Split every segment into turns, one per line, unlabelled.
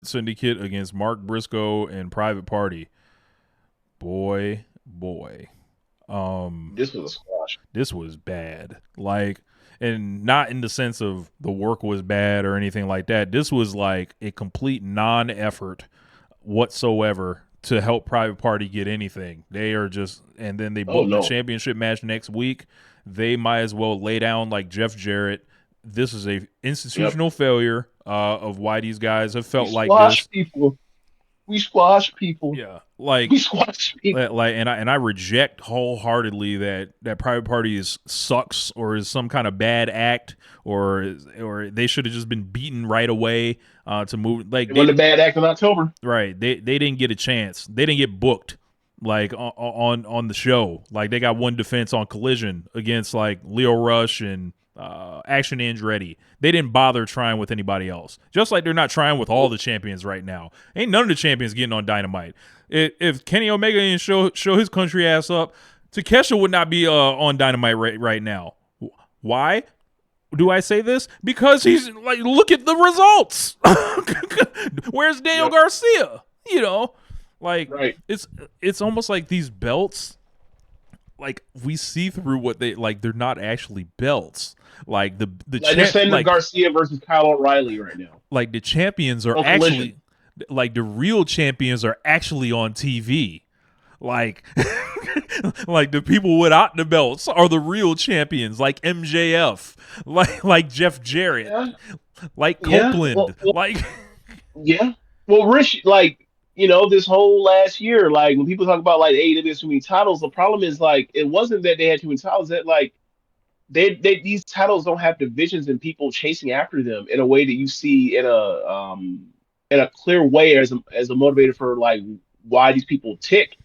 Syndicate against Mark Briscoe and Private Party. Boy, boy.
This was a squash.
This was bad. Like, and not in the sense of the work was bad or anything like that. This was like a complete non-effort whatsoever to help Private Party get anything. They are just, and then they
Oh
book the
no.
championship match next week. They might as well lay down like Jeff Jarrett. This is a
Yep.
institutional failure of why these guys have
We
felt like
squash
this.
people. We squash people.
Yeah, like
We squash people.
and I reject wholeheartedly that Private Party sucks or is some kind of bad act or they should have just been beaten right away to move like
It wasn't a
they
bad act in October.
right they didn't get a chance, they didn't get booked like on the show, like they got one defense on Collision against like Leo Rush and Action Andretti. They didn't bother trying with anybody else. Just like they're not trying with all
Nope.
the champions right now. Ain't none of the champions getting on Dynamite. If Kenny Omega didn't show his country ass up, Takesha would not be on Dynamite right now. Why do I say this? Because he's like, look at the results. Where's Daniel
Yep.
Garcia? You know, like
Right.
it's almost like these belts, like we see through what they like. They're not actually belts. Like the
Like they're
champ,
sending Garcia versus Kyle O'Reilly right now
like the champions are
on Collision.
actually like the real champions are actually on TV. Like like the people without the belts are the real champions, like MJF, like Jeff Jarrett,
Yeah.
like
Yeah. Well,
Copeland, like
yeah. Well, Rich, this whole last year, like when people talk about like AEW has too many titles, the problem is like it wasn't that they had too many titles, that like they these titles don't have divisions and people chasing after them in a way that you see in a clear way as a motivator for like why these people tick.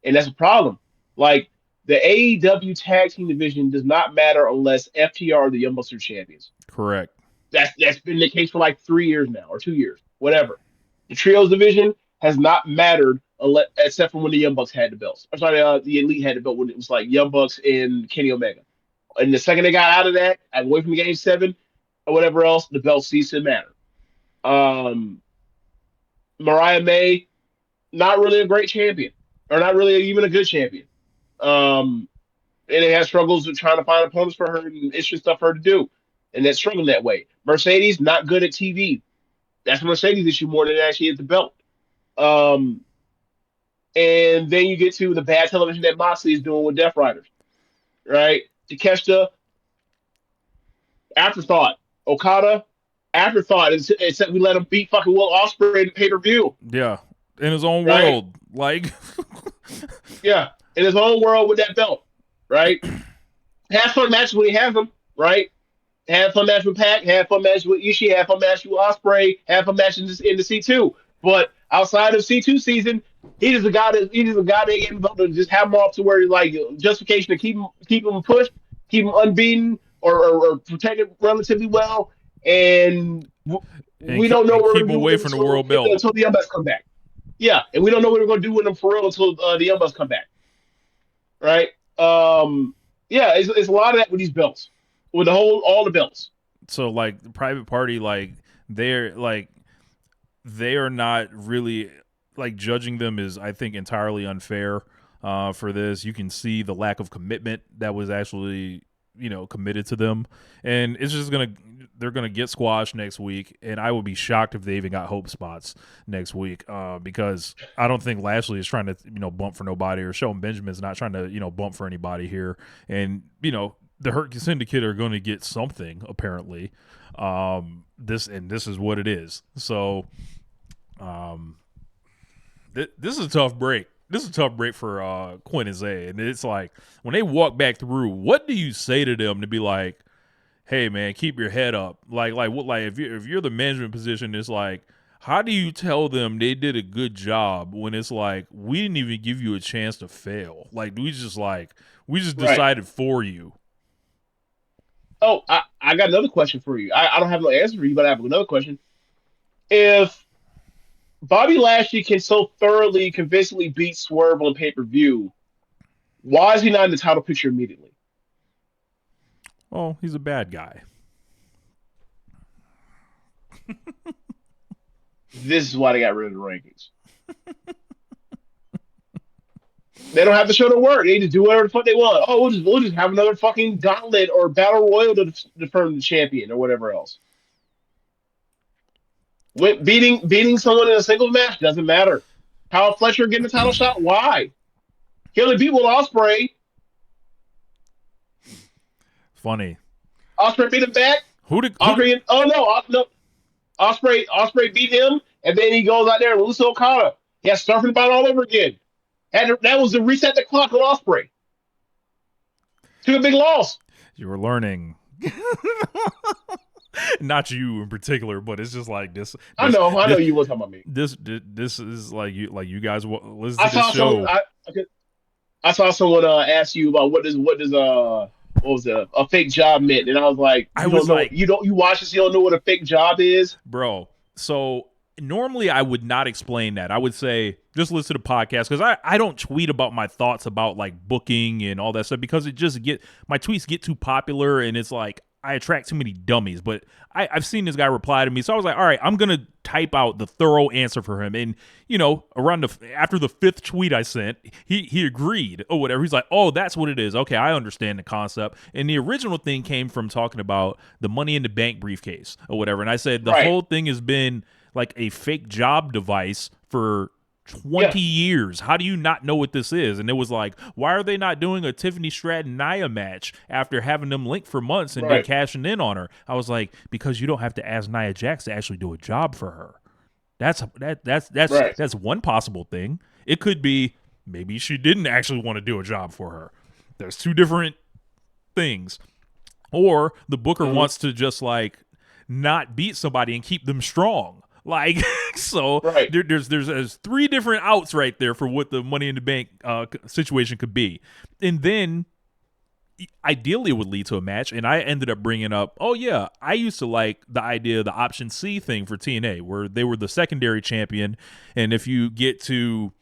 And that's a problem. Like the AEW tag team division does not matter unless FTR are the Young Bucks are champions.
correct.
That's been the case for like 3 years now or 2 years, whatever. The trios division has not mattered except for when the Young Bucks had the belts. I'm sorry, the Elite had the belt when it was like Young Bucks and Kenny Omega. And the second they got out of that, away from Game 7 or whatever else, the belt ceased to matter. Um, Mariah May, not really a great champion, or not really even a good champion. Um, and it has struggles with trying to find opponents for her and it's just stuff for her to do. And that's struggling that way. Mercedes, not good at TV. That's a Mercedes issue more than it actually is the belt. Um, and then you get to the bad television that Moxley is doing with Death Riders, right? Takeshita, afterthought. Okada, afterthought. Except we let him beat fucking Will Ospreay in the pay per view,
Yeah, in his own
right?
world, like
Yeah, in his own world with that belt, right? Have fun matches when he has them, right? Have fun match with Pac, have fun match with Ishii, have fun match with Osprey, have fun match in the C2. But outside of C2 season, he's a guy that gave him to just have him off to where like justification to keep him pushed, keep him unbeaten or protected relatively well, and
and
we don't know what we're
keep him
gonna do with
away
him
from the world belt.
until the Young Bucks come back. Yeah, and we don't know what we're gonna do with him for real until the Young Bucks come back, right? Yeah, it's a lot of that with these belts, with all the belts.
So like the Private Party, they're like they are not really like judging them is, I think, entirely unfair for this. You can see the lack of commitment that was actually committed to them, and it's just gonna they're gonna get squashed next week, and I would be shocked if they even got hope spots next week because I don't think Lashley is trying to bump for nobody, or Shelton Benjamin's not trying to bump for anybody here, and the Hurt Syndicate are going to get something apparently. This is what it is. So um, this is a tough break. This is a tough break for Quinn and Zay. And it's like when they walk back through, what do you say to them to be like, hey man, keep your head up? Like what, like if you're the management position, it's like, how do you tell them they did a good job when it's like we didn't even give you a chance to fail? Like we just
Right.
decided for you.
Oh, I got another question for you. I don't have no answer for you, but I have another question. If Bobby Lashley can so thoroughly, convincingly beat Swerve on pay per view, why is he not in the title picture immediately?
Oh, he's a bad guy.
This is why they got rid of the rankings. They don't have to show the work. They just do whatever the fuck they want. Oh, we'll just have another fucking gauntlet or battle royal to determine the champion or whatever else. Beating someone in a singles match doesn't matter. Kyle Fletcher getting the title shot? Why? He only beat Will Ospreay.
Funny.
Ospreay beat him back.
Who did
Ospreay. Oh no. Ospreay beat him, and then he goes out there and loses Okada. He has surfing about all over again. That was to reset the clock on Ospreay. Took a big loss.
you were learning? Not you in particular, but it's just like this.
I know you were talking about me.
This is like you guys listen
I
to this
saw
show.
I saw someone ask you about what was it, a fake job meant, and I was like, you watch this, you don't know what a fake job is,
bro. So normally I would not explain that. I would say just listen to the podcast because I don't tweet about my thoughts about like booking and all that stuff because my tweets get too popular and it's like I attract too many dummies. But I've seen this guy reply to me, so I was like, all right, I'm gonna type out the thorough answer for him. And after the fifth tweet I sent, he agreed or whatever. He's like, oh, that's what it is. Okay, I understand the concept. And the original thing came from talking about the Money in the Bank briefcase or whatever. And I said the whole thing has been like a fake job device for 20 years. How do you not know what this is? And it was like, why are they not doing a Tiffany Stratton Nia match after having them linked for months and then cashing in on her? I was like, because you don't have to ask Nia Jax to actually do a job for her. That's one possible thing. It could be maybe she didn't actually want to do a job for her. There's two different things. Or the booker wants to just like not beat somebody and keep them strong. Like, so there's three different outs right there for what the Money in the Bank situation could be. And then ideally it would lead to a match. And I ended up bringing up, oh yeah, I used to like the idea of the option C thing for TNA where they were the secondary champion. And if you get to,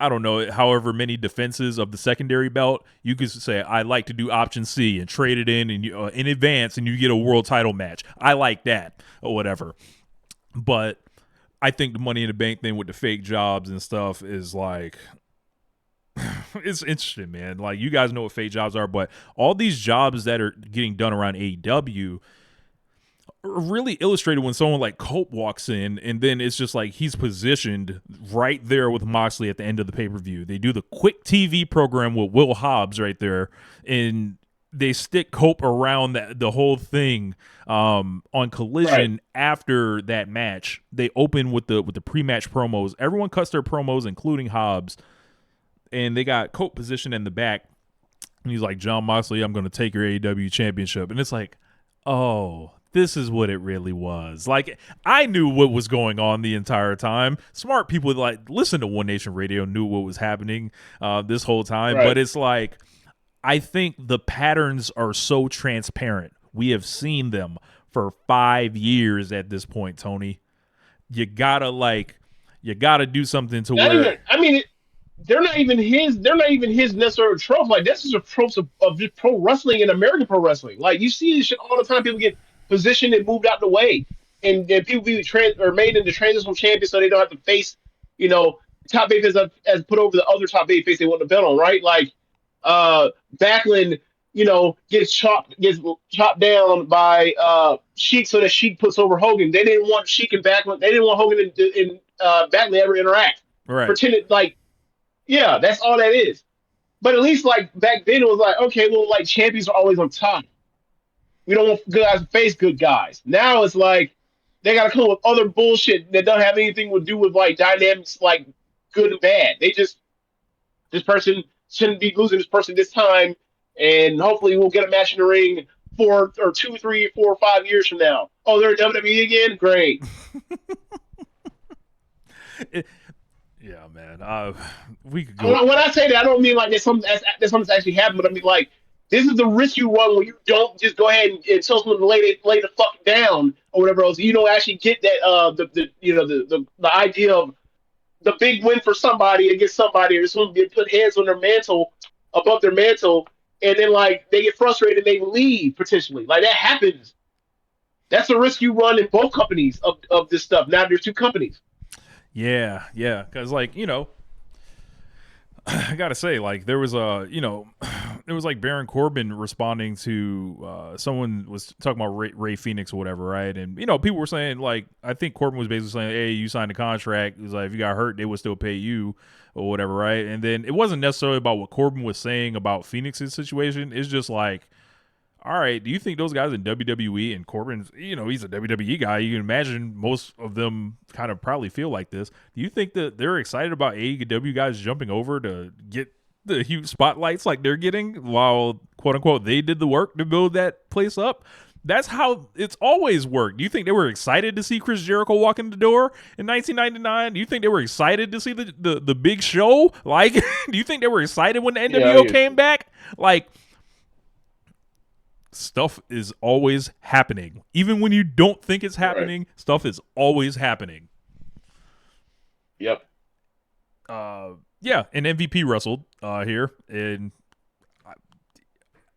I don't know, however many defenses of the secondary belt, you could say, I like to do option C and trade it in and in advance and you get a world title match. I like that or whatever. But I think the Money in the Bank thing with the fake jobs and stuff is like, it's interesting, man. Like, you guys know what fake jobs are, but all these jobs that are getting done around AEW are really illustrated when someone like Cope walks in and then it's just like he's positioned right there with Moxley at the end of the pay-per-view. They do the quick TV program with Will Hobbs right there, and they stick Cope around the whole thing on Collision. After that match. They open with the pre-match promos. Everyone cuts their promos, including Hobbs, and they got Cope positioned in the back. And he's like, Jon Moxley, I'm going to take your AEW championship. And it's like, oh, this is what it really was. Like, I knew what was going on the entire time. Smart people like listen to One Nation Radio knew what was happening this whole time. But it's like, I think the patterns are so transparent. We have seen them for 5 years at this point, Tony. You gotta do something to where.
They're not even his. They're not even his necessary tropes. Like, this is a tropes of just pro wrestling and American pro wrestling. Like, you see this shit all the time. People get positioned and moved out the way, and people be made into transitional champions so they don't have to face, top babyface as put over the other top babyface they want the belt on, right? Like, Backlund, gets chopped down by Sheik so that Sheik puts over Hogan. They didn't want Sheik and Backlund. They didn't want Hogan and Backlund ever interact.
Right.
Pretended like, yeah, that's all that is. But at least like back then it was like, okay, well, like champions are always on top. We don't want good guys to face good guys. Now it's like they gotta come up with other bullshit that don't have anything to do with like dynamics like good and bad. They just, this person shouldn't be losing this person this time, and hopefully we'll get a match in the ring 4 or 2, 3, 4, or 5 years from now. Oh, they're in WWE again? Great.
Yeah, man. We could go.
When I say that, I don't mean like there's something that's actually happened, but I mean like this is the risk you run when you don't just go ahead and tell someone to lay the fuck down or whatever else. You don't actually get that the idea of the big win for somebody against somebody, or someone get put hands on their mantle above their mantle, and then like they get frustrated and they leave potentially. Like, that happens. That's the risk you run in both companies of this stuff. Now there's two companies.
Yeah, because like I gotta say, like there was a, it was like Baron Corbin responding to someone was talking about Ray Phoenix or whatever, right? And people were saying like, I think Corbin was basically saying, "Hey, you signed a contract. It was like if you got hurt, they would still pay you or whatever, right?" And then it wasn't necessarily about what Corbin was saying about Phoenix's situation. It's just like, all right, do you think those guys in WWE and Corbin's, he's a WWE guy. You can imagine most of them kind of probably feel like this. Do you think that they're excited about AEW guys jumping over to get the huge spotlights like they're getting while, quote unquote, they did the work to build that place up? That's how it's always worked. Do you think they were excited to see Chris Jericho walk in the door in 1999? Do you think they were excited to see the big show? Like, do you think they were excited when the NWO came back? Like, stuff is always happening. Even when you don't think it's happening, right. Stuff is always happening.
Yep.
Yeah, and MVP wrestled here, and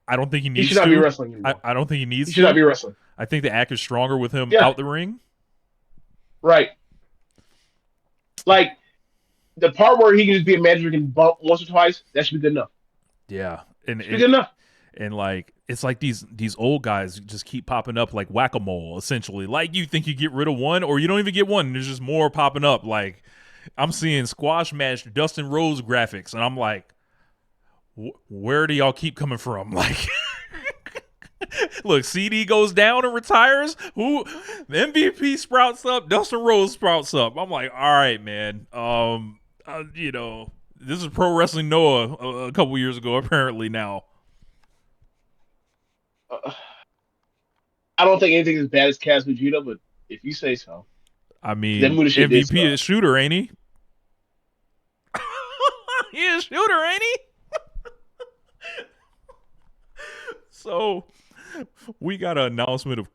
I don't think he needs to.
He should not be wrestling anymore.
I don't think he needs to.
He should not be wrestling.
I think the act is stronger with him out the ring.
Right. Like, the part where he can just be a manager and bump once or twice, that should be good enough.
Yeah. And
good enough.
And like, it's like these old guys just keep popping up like whack-a-mole, essentially. Like, you think you get rid of one, or you don't even get one, and there's just more popping up. Like, I'm seeing squash match Dustin Rhodes graphics, and I'm like, where do y'all keep coming from? Like, look, CD goes down and retires. Who? The MVP sprouts up. Dustin Rhodes sprouts up. I'm like, all right, man. This is Pro Wrestling Noah a couple years ago, apparently now.
I don't think anything as bad as Kaz Vegeta, but if you say so.
I mean, MVP is shooter, ain't he? He is shooter, ain't he? So we got an announcement of